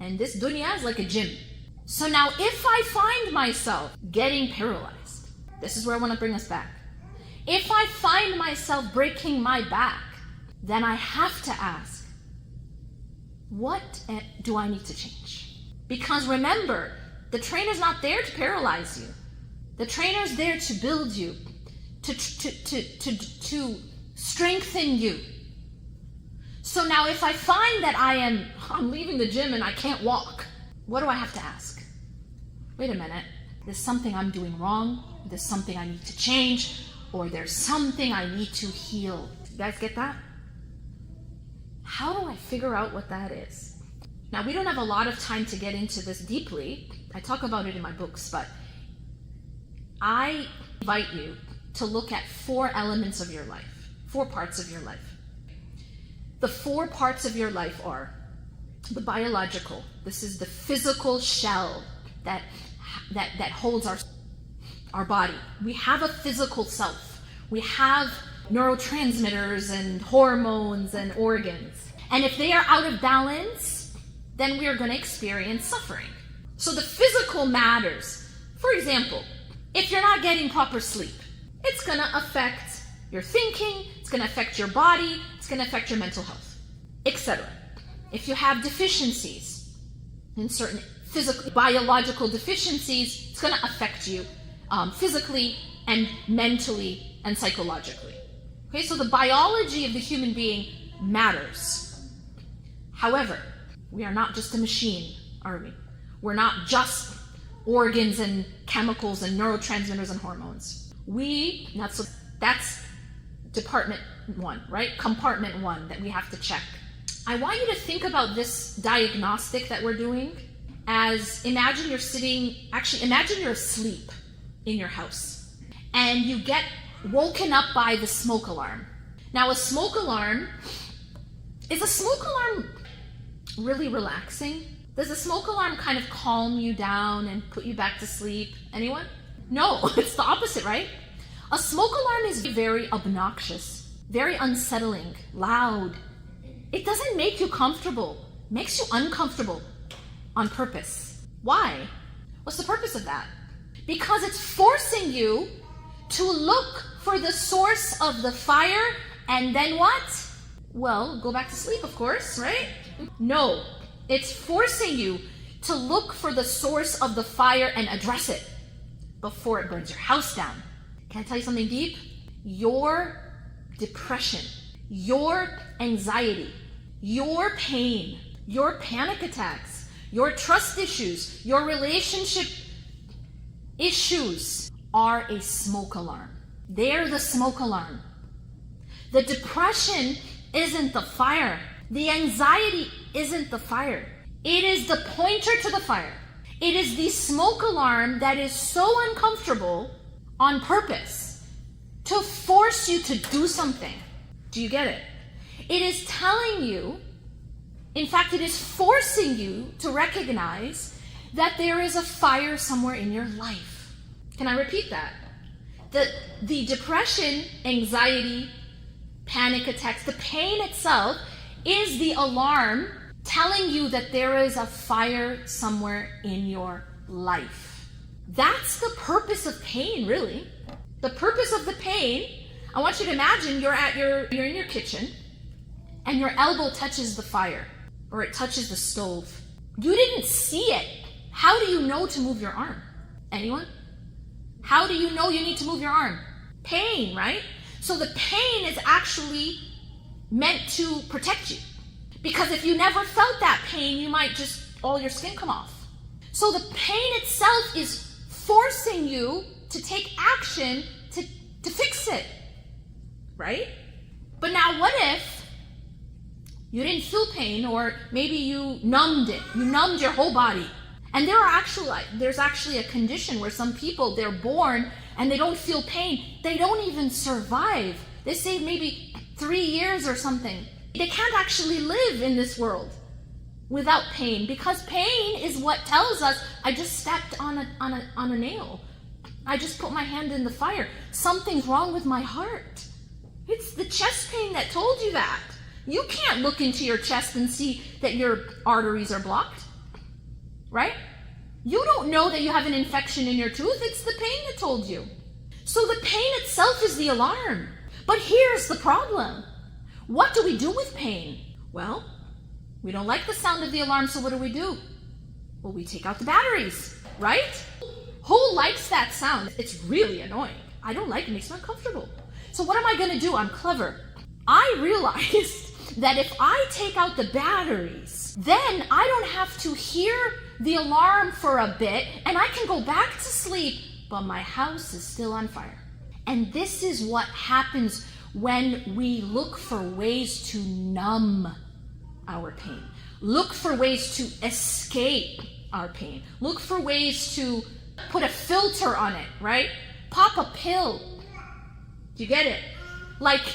And this dunya is like a gym. So now if I find myself getting paralyzed, this is where I want to bring us back. If I find myself breaking my back, then I have to ask, what do I need to change? Because remember, the trainer's not there to paralyze you. The trainer's there to build you, to strengthen you. So now if I find that I'm leaving the gym and I can't walk, what do I have to ask? Wait a minute, there's something I'm doing wrong, there's something I need to change, or there's something I need to heal. You guys get that? How do I figure out what that is? Now, we don't have a lot of time to get into this deeply. I talk about it in my books, but I invite you to look at 4 elements of your life, 4 parts of your life. The 4 parts of your life are the biological. This is the physical shell that holds our body. We have a physical self. We have neurotransmitters and hormones and organs. And if they are out of balance, then we are going to experience suffering. So the physical matters. For example, if you're not getting proper sleep, it's going to affect your thinking, it's going to affect your body, it's going to affect your mental health, etc. If you have deficiencies in certain physical, biological deficiencies, it's going to affect you physically and mentally and psychologically. Okay, so the biology of the human being matters. However, we are not just a machine, are we? We're not just organs and chemicals and neurotransmitters and hormones. That's department 1, right? Compartment 1 that we have to check. I want you to think about this diagnostic that we're doing as imagine you're asleep in your house and you get woken up by the smoke alarm. Now, is a smoke alarm really relaxing? Does a smoke alarm kind of calm you down and put you back to sleep? Anyone? No, it's the opposite, right? A smoke alarm is very obnoxious, very unsettling, loud. It doesn't make you comfortable, it makes you uncomfortable on purpose. Why? What's the purpose of that? Because it's forcing you to look for the source of the fire and then what? Well, go back to sleep, of course, right? No, it's forcing you to look for the source of the fire and address it before it burns your house down. Can I tell you something deep? Your depression, your anxiety, your pain, your panic attacks, your trust issues, your relationship issues are a smoke alarm. They're the smoke alarm. The depression isn't the fire. The anxiety isn't the fire. It is the pointer to the fire. It is the smoke alarm that is so uncomfortable on purpose to force you to do something. Do you get it? It is telling you, in fact, it is forcing you to recognize that there is a fire somewhere in your life. Can I repeat that? The depression, anxiety, panic attacks, the pain itself is the alarm telling you that there is a fire somewhere in your life. That's the purpose of pain, really. The purpose of the pain, I want you to imagine you're in your kitchen and your elbow touches the fire or it touches the stove. You didn't see it. How do you know to move your arm? Anyone? How do you know you need to move your arm? Pain, right? So the pain is actually meant to protect you. Because if you never felt that pain, you might just, all your skin come off. So the pain itself is forcing you to take action to fix it, right? But now what if you didn't feel pain, or maybe you numbed it, you numbed your whole body. And there's actually a condition where some people, they're born and they don't feel pain. They don't even survive. They say maybe 3 years or something. They can't actually live in this world without pain, because pain is what tells us, I just stepped on a nail. I just put my hand in the fire. Something's wrong with my heart. It's the chest pain that told you that. You can't look into your chest and see that your arteries are blocked. right? You don't know that you have an infection in your tooth. It's the pain that told you. So the pain itself is the alarm. But here's the problem. What do we do with pain? Well, we don't like the sound of the alarm, so what do? Well, we take out the batteries, right? Who likes that sound? It's really annoying. I don't like it. It makes me uncomfortable. So what am I going to do? I'm clever. I realized that if I take out the batteries, then I don't have to hear the alarm for a bit and I can go back to sleep, but my house is still on fire. And this is what happens when we look for ways to numb our pain. Look for ways to escape our pain. Look for ways to put a filter on it, right? Pop a pill. Do you get it? Like,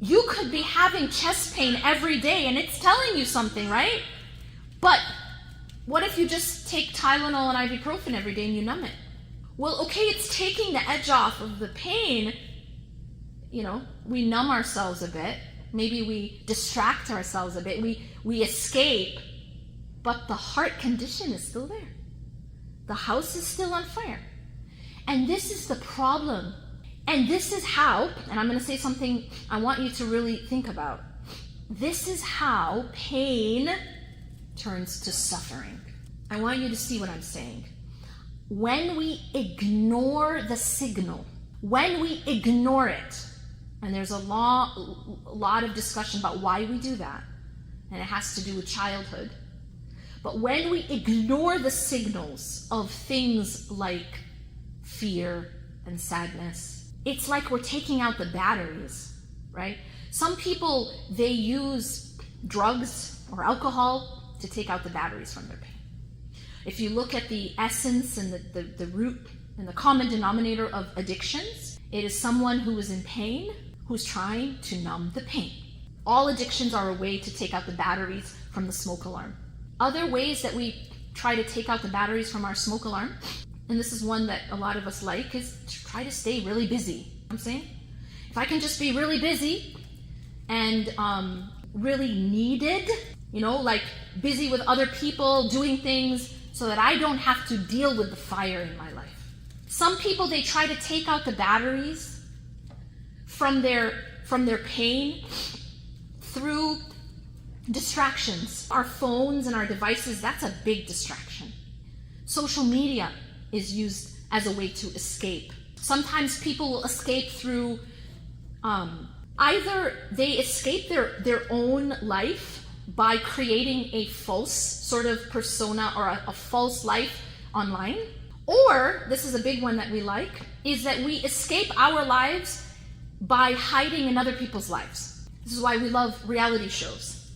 you could be having chest pain every day and it's telling you something, right? But what if you just take Tylenol and ibuprofen every day and you numb it? Well, okay, it's taking the edge off of the pain. You know, we numb ourselves a bit. Maybe we distract ourselves a bit. We escape. But the heart condition is still there. The house is still on fire. And this is the problem. And this is how, and I'm going to say something I want you to really think about. This is how pain turns to suffering. I want you to see what I'm saying. When we ignore the signal, when we ignore it, and there's a lot of discussion about why we do that, and it has to do with childhood. But when we ignore the signals of things like fear and sadness, it's like we're taking out the batteries, right? Some people, they use drugs or alcohol to take out the batteries from their pain. If you look at the essence and the root and the common denominator of addictions, it is someone who is in pain, who's trying to numb the pain. All addictions are a way to take out the batteries from the smoke alarm. Other ways that we try to take out the batteries from our smoke alarm, and this is one that a lot of us like, is to try to stay really busy. You know what I'm saying? If I can just be really busy and really needed, you know, like busy with other people, doing things so that I don't have to deal with the fire in my life. Some people, they try to take out the batteries from their pain through distractions. Our phones and our devices, that's a big distraction. Social media is used as a way to escape. Sometimes people will escape through either they escape their own life by creating a false sort of persona or a false life online, or, this is a big one that we like, is that we escape our lives by hiding in other people's lives. This is why we love reality shows,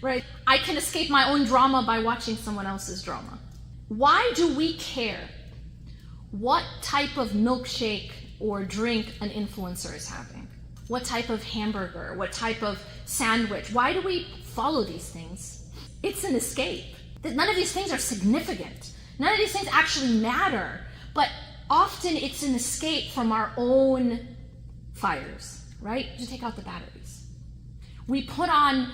right? I can escape my own drama by watching someone else's drama. Why do we care what type of milkshake or drink an influencer is having? What type of hamburger? What type of sandwich? Why do we follow these things? It's an escape. None of these things are significant. None of these things actually matter. But often it's an escape from our own fires, right? To take out the batteries. We put on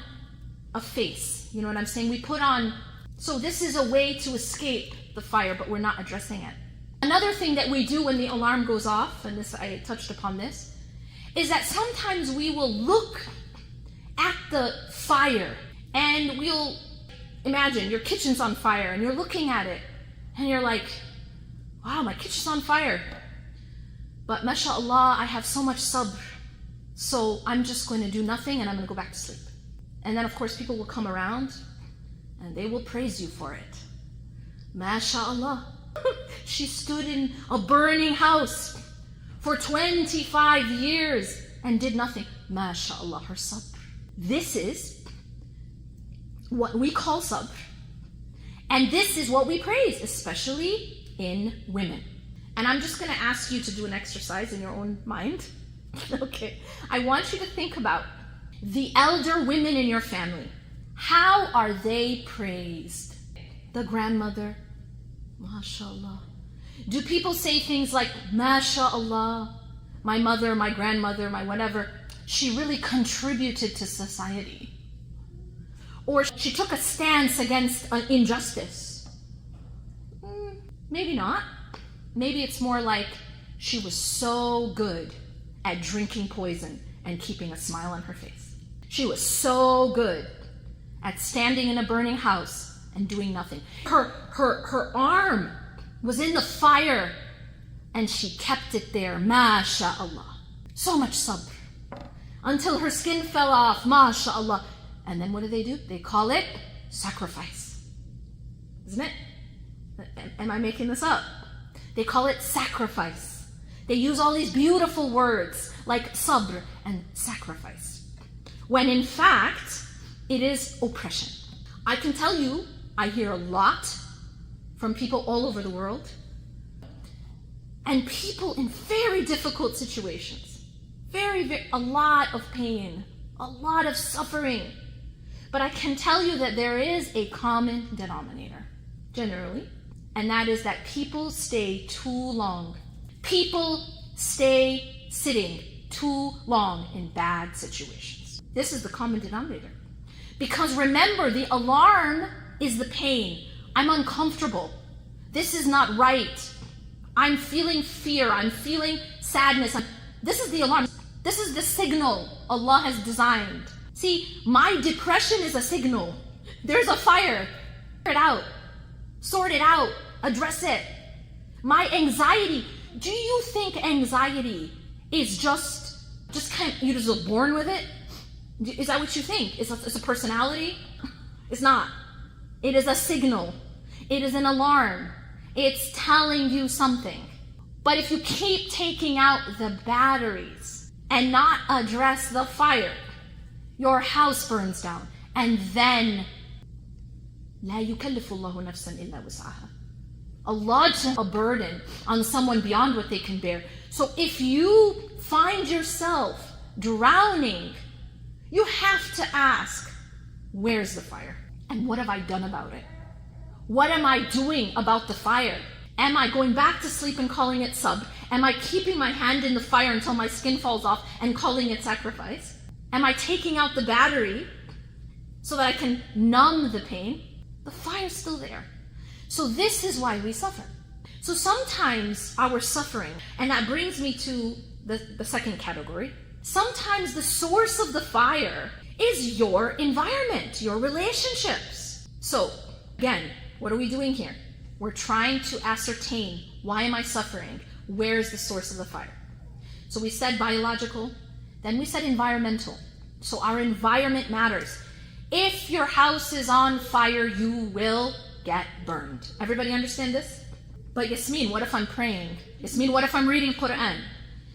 a face. You know what I'm saying? We put on... So this is a way to escape the fire, but we're not addressing it. Another thing that we do when the alarm goes off, and this I touched upon this, is that sometimes we will look at the fire and we'll imagine your kitchen's on fire and you're looking at it and you're like, wow, my kitchen's on fire. But mashallah, I have so much sabr. So I'm just going to do nothing and I'm going to go back to sleep. And then of course people will come around and they will praise you for it. Mashallah. She stood in a burning house for 25 years and did nothing. MashaAllah, her sabr. This is what we call sabr. And this is what we praise, especially in women. And I'm just going to ask you to do an exercise in your own mind. Okay. I want you to think about the elder women in your family. How are they praised? The grandmother, MashaAllah. Do people say things like, MashaAllah, my mother, my grandmother, my whatever, she really contributed to society? Or she took a stance against injustice. Maybe not. Maybe it's more like she was so good at drinking poison and keeping a smile on her face. She was so good at standing in a burning house and doing nothing. Her arm was in the fire and she kept it there, MashaAllah. So much sabr. Until her skin fell off, MashaAllah. And then what do? They call it sacrifice. Isn't it? Am I making this up? They call it sacrifice. They use all these beautiful words like sabr and sacrifice, when in fact, it is oppression. I can tell you, I hear a lot from people all over the world, and people in very difficult situations, a lot of pain, a lot of suffering. But I can tell you that there is a common denominator, generally, and that is that people stay too long. People stay sitting too long in bad situations. This is the common denominator. Because remember, the alarm is the pain. I'm uncomfortable. This is not right. I'm feeling fear. I'm feeling sadness. This is the alarm. This is the signal Allah has designed. See, my depression is a signal. There's a fire. Figure it out. Sort it out. Address it. My anxiety. Do you think anxiety is just kind of, you're just born with it? Is that what you think? It's a personality? It's not. It is a signal. It is an alarm. It's telling you something. But if you keep taking out the batteries and not address the fire, your house burns down. And then, لا يكلف الله نفسا إلا وسعها. Allah puts a burden on someone beyond what they can bear. So if you find yourself drowning, you have to ask, where's the fire? And what have I done about it? What am I doing about the fire? Am I going back to sleep and calling it sabr? Am I keeping my hand in the fire until my skin falls off and calling it sacrifice? Am I taking out the battery so that I can numb the pain? The fire's still there. So this is why we suffer. So sometimes our suffering, and that brings me to the second category, sometimes the source of the fire is your environment, your relationships. So again, what are we doing here? We're trying to ascertain, why am I suffering? Where is the source of the fire? So we said biological, then we said environmental. So our environment matters. If your house is on fire, you will get burned. Everybody understand this? But Yasmin, what if I'm praying? Yasmin, what if I'm reading Quran?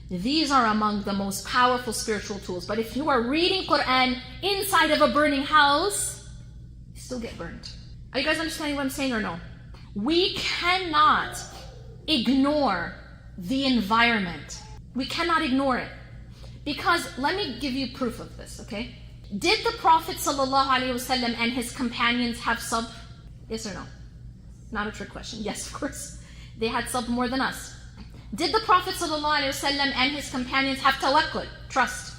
These are among the most powerful spiritual tools. But if you are reading Quran inside of a burning house, you still get burned. Are you guys understanding what I'm saying or no? We cannot ignore the environment. We cannot ignore it. Because let me give you proof of this, okay? Did the Prophet ﷺ and his companions have sabr? Yes or no? Not a trick question. Yes, of course. They had sabr more than us. Did the Prophet ﷺ and his companions have tawakkul, trust?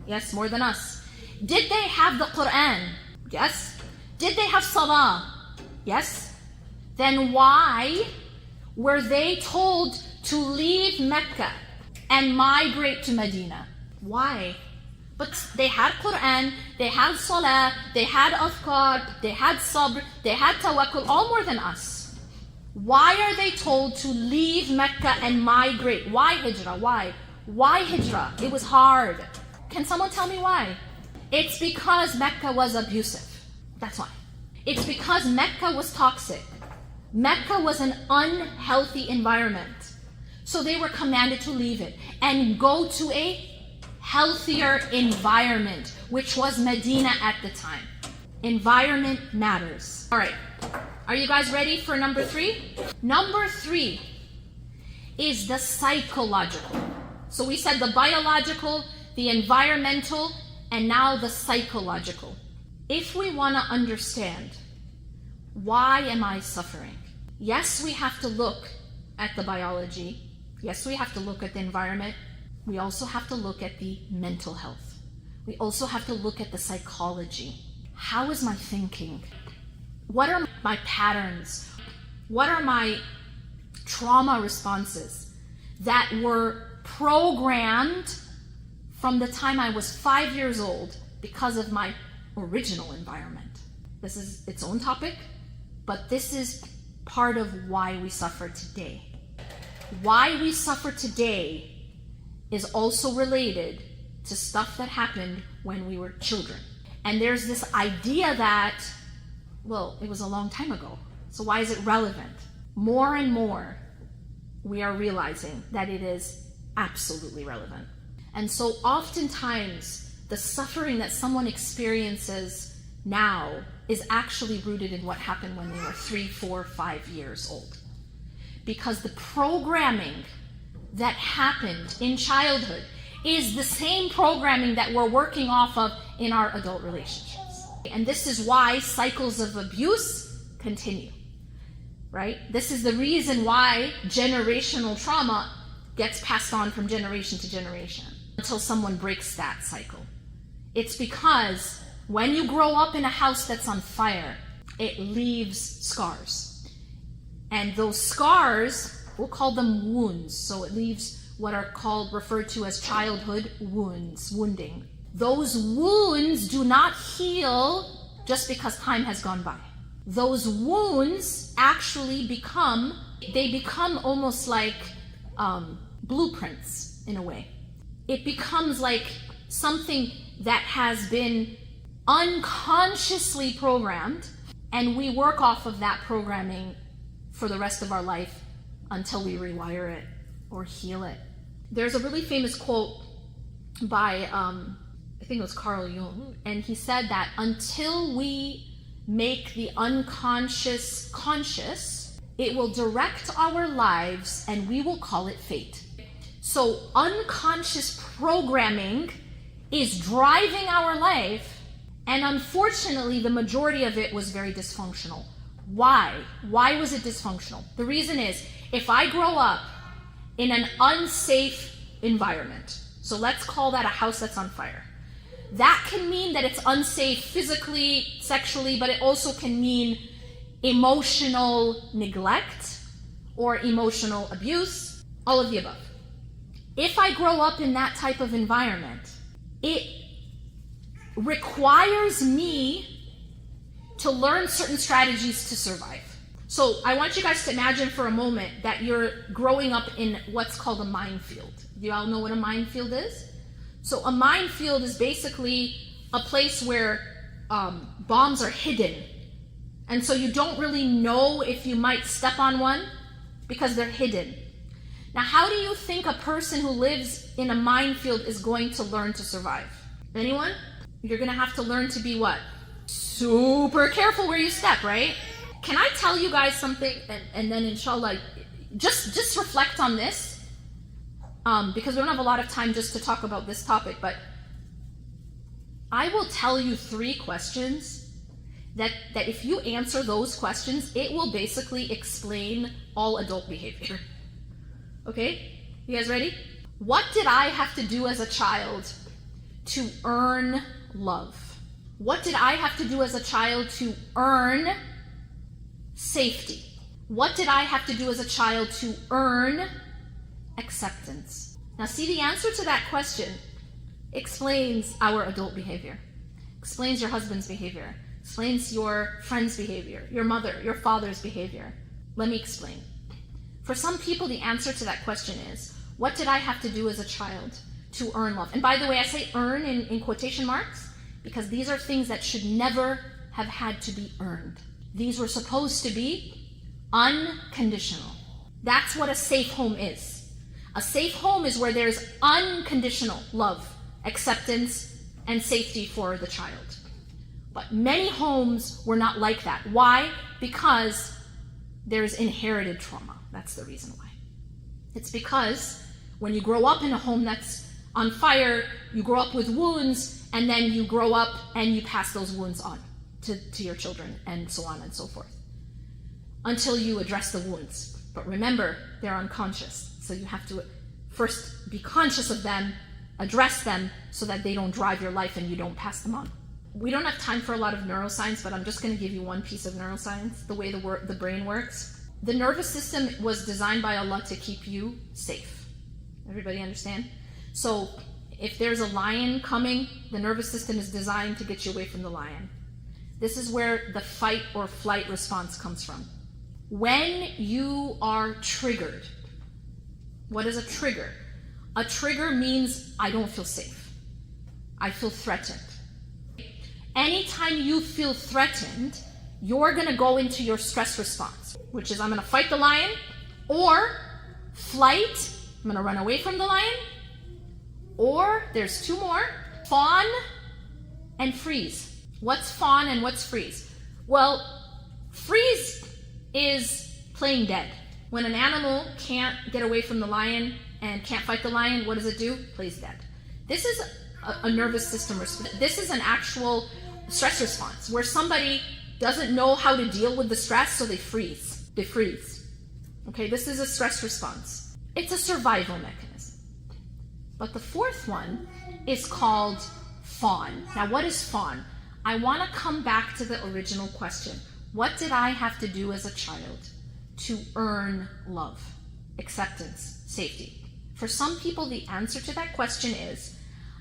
Yes, more than us. Did they have the Quran? Yes. Did they have salah? Yes. Then why were they told to leave Mecca and migrate to Medina? Why? But they had Quran, they had salah, they had azkar, they had sabr, they had tawakkul, all more than us. Why are they told to leave Mecca and migrate? Why hijrah? Why? Why hijrah? It was hard. Can someone tell me why? It's because Mecca was abusive. That's why. It's because Mecca was toxic. Mecca was an unhealthy environment. So they were commanded to leave it and go to a healthier environment, which was Medina at the time. Environment matters. All right. Are you guys ready for number 3? Number 3 is the psychological. So we said the biological, the environmental, and now the psychological. If we want to understand, why am I suffering? Yes, we have to look at the biology. Yes, we have to look at the environment. We also have to look at the mental health. We also have to look at the psychology. How is my thinking? What are my patterns? What are my trauma responses that were programmed from the time I was 5 years old because of my original environment. This is its own topic, but this is part of why we suffer today. Why we suffer today is also related to stuff that happened when we were children. And there's this idea that, well, it was a long time ago, so why is it relevant? More and more, we are realizing that it is absolutely relevant. And so oftentimes, the suffering that someone experiences now is actually rooted in what happened when they were 3, 4, 5 years old. Because the programming that happened in childhood is the same programming that we're working off of in our adult relationships. And this is why cycles of abuse continue, right? This is the reason why generational trauma gets passed on from generation to generation until someone breaks that cycle. It's because when you grow up in a house that's on fire, it leaves scars. And those scars, we'll call them wounds. So it leaves what are referred to as childhood wounds, wounding. Those wounds do not heal just because time has gone by. Those wounds actually become almost like blueprints in a way. It becomes like something that has been unconsciously programmed, and we work off of that programming for the rest of our life until we rewire it or heal it. There's a really famous quote by, I think it was Carl Jung, and he said that until we make the unconscious conscious, it will direct our lives and we will call it fate. So unconscious programming is driving our life, and unfortunately the majority of it was very dysfunctional. Why? Why was it dysfunctional? The reason is, if I grow up in an unsafe environment, so let's call that a house that's on fire, that can mean that it's unsafe physically, sexually, but it also can mean emotional neglect or emotional abuse, all of the above. If I grow up in that type of environment, it requires me to learn certain strategies to survive. So I want you guys to imagine for a moment that you're growing up in what's called a minefield. Do you all know what a minefield is? So a minefield is basically a place where bombs are hidden. And so you don't really know if you might step on one because they're hidden. Now, how do you think a person who lives in a minefield is going to learn to survive? Anyone? You're going to have to learn to be what? Super careful where you step, right? Can I tell you guys something? And then inshallah, just reflect on this. Because we don't have a lot of time just to talk about this topic, but I will tell you 3 questions that if you answer those questions, it will basically explain all adult behavior. Okay? You guys ready? What did I have to do as a child to earn love? What did I have to do as a child to earn safety? What did I have to do as a child to earn acceptance? Now see, the answer to that question explains our adult behavior, explains your husband's behavior, explains your friend's behavior, your mother, your father's behavior. Let me explain. For some people, the answer to that question is, what did I have to do as a child to earn love? And by the way, I say earn in quotation marks because these are things that should never have had to be earned. These were supposed to be unconditional. That's what a safe home is. A safe home is where there's unconditional love, acceptance, and safety for the child. But many homes were not like that. Why? Because there's inherited trauma. That's the reason why. It's because when you grow up in a home that's on fire, you grow up with wounds, and then you grow up and you pass those wounds on to your children, and so on and so forth, until you address the wounds. But remember, they're unconscious, so you have to first be conscious of them, address them, so that they don't drive your life and you don't pass them on. We don't have time for a lot of neuroscience, but I'm just going to give you one piece of neuroscience, the way the brain works. The nervous system was designed by Allah to keep you safe. Everybody understand? So if there's a lion coming, the nervous system is designed to get you away from the lion. This is where the fight or flight response comes from. When you are triggered, what is a trigger? A trigger means I don't feel safe. I feel threatened. Anytime you feel threatened, you're going to go into your stress response, which is I'm going to fight the lion, or flight, I'm going to run away from the lion, or there's two more, fawn and freeze. What's fawn and what's freeze? Well, freeze is playing dead. When an animal can't get away from the lion and can't fight the lion, what does it do? Plays dead. This is a nervous system response. This is an actual stress response where somebody doesn't know how to deal with the stress, so they freeze. They freeze. Okay, this is a stress response. It's a survival mechanism. But the fourth one is called fawn. Now, what is fawn? I want to come back to the original question. What did I have to do as a child to earn love, acceptance, safety? For some people, the answer to that question is,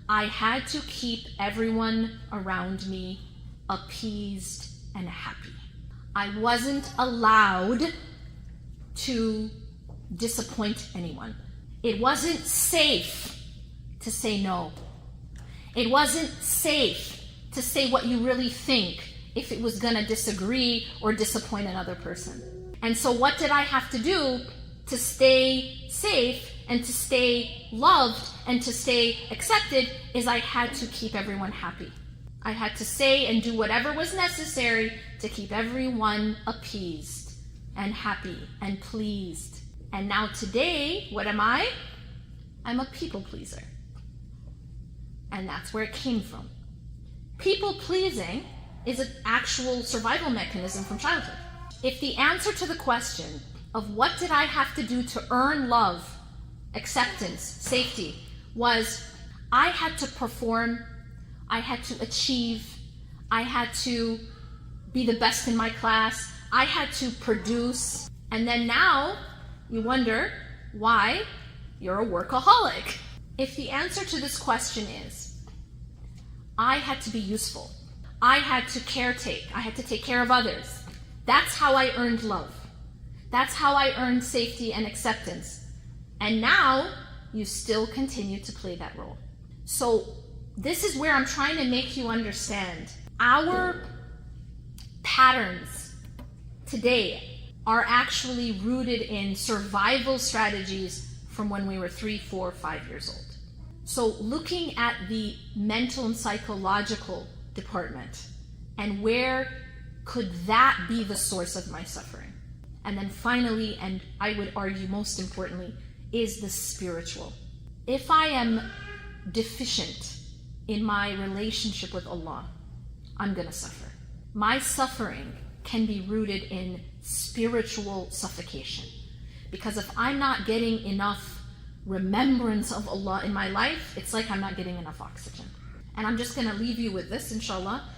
I had to keep everyone around me appeased and happy. I wasn't allowed to disappoint anyone. It wasn't safe to say no. It wasn't safe to say what you really think if it was going to disagree or disappoint another person. And so what did I have to do to stay safe and to stay loved and to stay accepted is I had to keep everyone happy. I had to say and do whatever was necessary to keep everyone appeased and happy and pleased. And now today, what am I? I'm a people pleaser. And that's where it came from. People pleasing is an actual survival mechanism from childhood. If the answer to the question of what did I have to do to earn love, acceptance, safety, was I had to perform, I had to achieve, I had to be the best in my class, I had to produce, and then now you wonder why you're a workaholic. If the answer to this question is, I had to be useful, I had to caretake, I had to take care of others, that's how I earned love. That's how I earned safety and acceptance. And now you still continue to play that role. So this is where I'm trying to make you understand. Our patterns today are actually rooted in survival strategies from when we were 3, 4, 5 years old. So looking at the mental and psychological department and where could that be the source of my suffering? And then finally, and I would argue most importantly, is the spiritual. If I am deficient in my relationship with Allah, I'm going to suffer. My suffering can be rooted in spiritual suffocation. Because if I'm not getting enough remembrance of Allah in my life, it's like I'm not getting enough oxygen. And I'm just going to leave you with this, inshallah.